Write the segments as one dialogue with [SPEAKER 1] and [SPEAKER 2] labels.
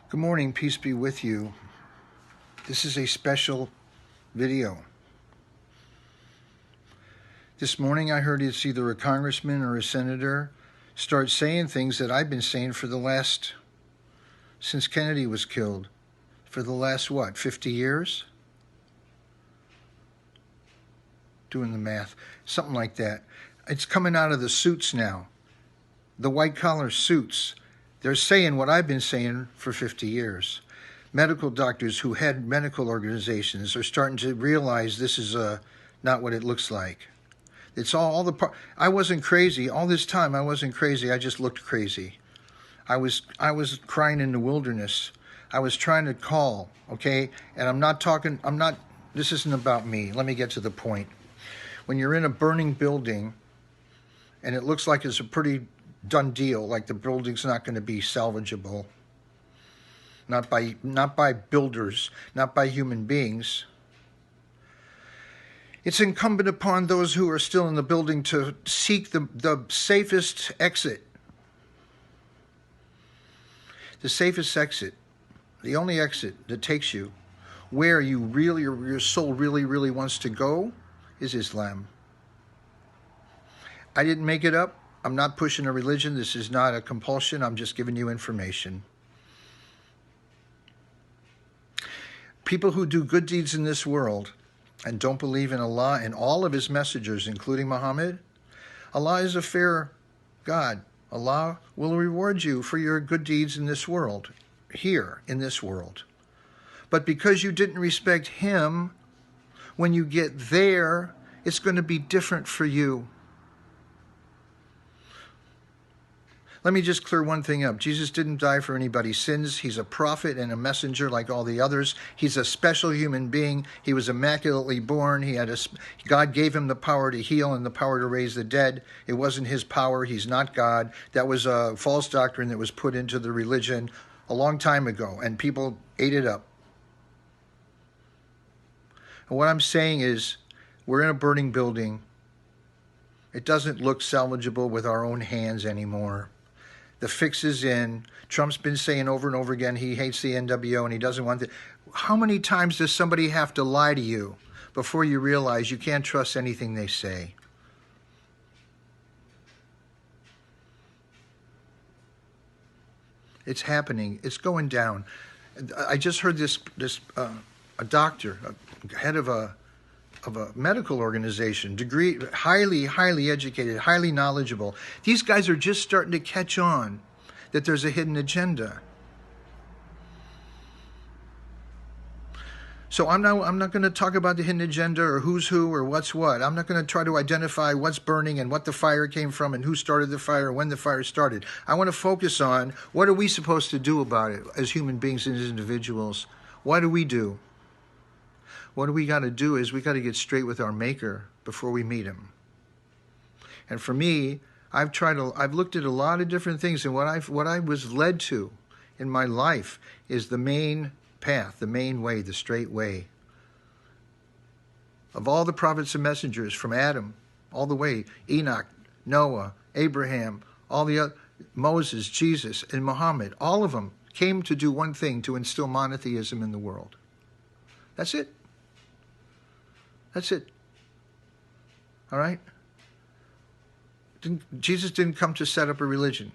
[SPEAKER 1] Good morning, peace be with you. This is a special video. This morning I heard it's either a congressman or a senator start saying things that I've been saying since Kennedy was killed. For the last, 50 years? Doing the math. Something like that. It's coming out of the suits now. The white-collar suits. They're saying what I've been saying for 50 years. Medical doctors who head medical organizations are starting to realize this is not what it looks like. It's all the part. I wasn't crazy. All this time I wasn't crazy. I just looked crazy. I was crying in the wilderness. I was trying to call, okay? And this isn't about me. Let me get to the point. When you're in a burning building and it looks like it's a pretty done deal, like the building's not going to be salvageable, not by builders, not by human beings, it's incumbent upon those who are still in the building to seek the safest exit. The safest exit, the only exit that takes you where you really, or your soul really, really wants to go, is Islam. I didn't make it up. I'm not pushing a religion. This is not a compulsion. I'm just giving you information. People who do good deeds in this world and don't believe in Allah and all of his messengers, including Muhammad, Allah is a fair God. Allah will reward you for your good deeds in this world, here in this world. But because you didn't respect him, when you get there, it's going to be different for you. Let me just clear one thing up. Jesus didn't die for anybody's sins. He's a prophet and a messenger like all the others. He's a special human being. He was immaculately born. God gave him the power to heal and the power to raise the dead. It wasn't his power. He's not God. That was a false doctrine that was put into the religion a long time ago, and people ate it up. And what I'm saying is, we're in a burning building. It doesn't look salvageable with our own hands anymore. The fix is in. Trump's been saying over and over again he hates the NWO and he doesn't want it. How many times does somebody have to lie to you before you realize you can't trust anything they say? It's happening. It's going down. I just heard a doctor, a head of a medical organization, highly educated, highly knowledgeable. These guys are just starting to catch on that there's a hidden agenda. So I'm not going to talk about the hidden agenda or who's who or what's what. I'm not going to try to identify what's burning and what the fire came from and who started the fire, when the fire started. I want to focus on what are we supposed to do about it as human beings and as individuals. What do we do? What we got to do is we got to get straight with our Maker before we meet him. And for me, I've looked at a lot of different things, and what I was led to in my life is the main path, the main way, the straight way. Of all the prophets and messengers, from Adam all the way, Enoch, Noah, Abraham, all the other, Moses, Jesus, and Muhammad, all of them came to do one thing: to instill monotheism in the world. That's it. That's it. All right? Jesus didn't come to set up a religion.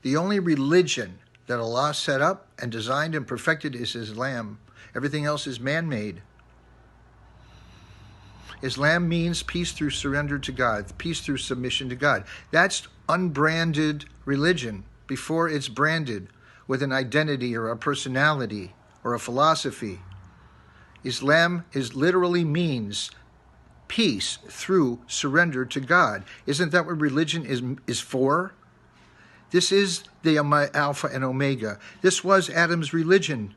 [SPEAKER 1] The only religion that Allah set up and designed and perfected is Islam. Everything else is man-made. Islam means peace through surrender to God, peace through submission to God. That's unbranded religion before it's branded with an identity or a personality or a philosophy. Islam literally means peace through surrender to God. Isn't that what religion is for? This is the Alpha and Omega. This was Adam's religion.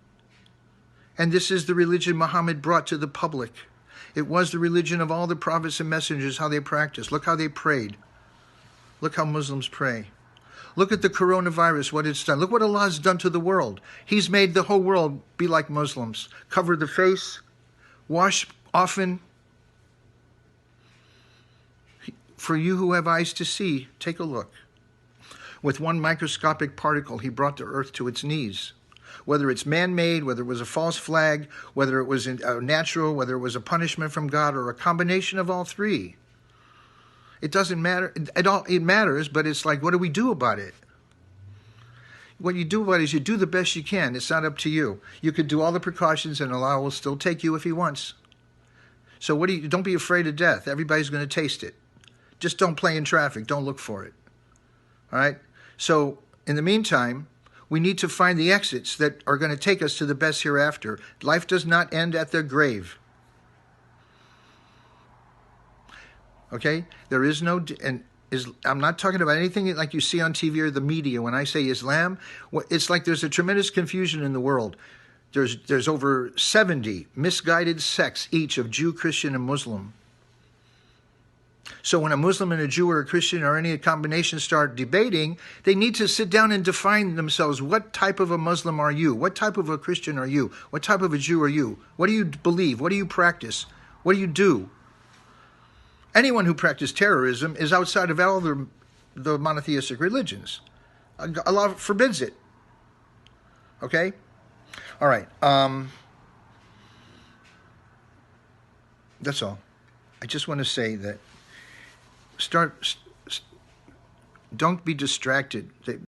[SPEAKER 1] And this is the religion Muhammad brought to the public. It was the religion of all the prophets and messengers, how they practiced. Look how they prayed. Look how Muslims pray. Look at the coronavirus, what it's done. Look what Allah's done to the world. He's made the whole world be like Muslims. Cover the face, wash often. For you who have eyes to see, take a look. With one microscopic particle, he brought the earth to its knees. whether it's man-made, whether it was a false flag, whether it was natural, whether it was a punishment from God, or a combination of all three. It doesn't matter. It matters, but it's like, what do we do about it? What you do about it is you do the best you can. It's not up to you. You could do all the precautions, and Allah will still take you if He wants. So don't be afraid of death. Everybody's going to taste it. Just don't play in traffic. Don't look for it. All right? So in the meantime, we need to find the exits that are going to take us to the best hereafter. Life does not end at the grave. Okay? There is no... I'm not talking about anything like you see on TV or the media. When I say Islam, it's like there's a tremendous confusion in the world. There's over 70 misguided sects each of Jew, Christian, and Muslim. So when a Muslim and a Jew or a Christian or any combination start debating, they need to sit down and define themselves. What type of a Muslim are you? What type of a Christian are you? What type of a Jew are you? What do you believe? What do you practice? What do you do? Anyone who practices terrorism is outside of all the monotheistic religions. Allah forbids it. Okay? All right. That's all. I just want to say that don't be distracted.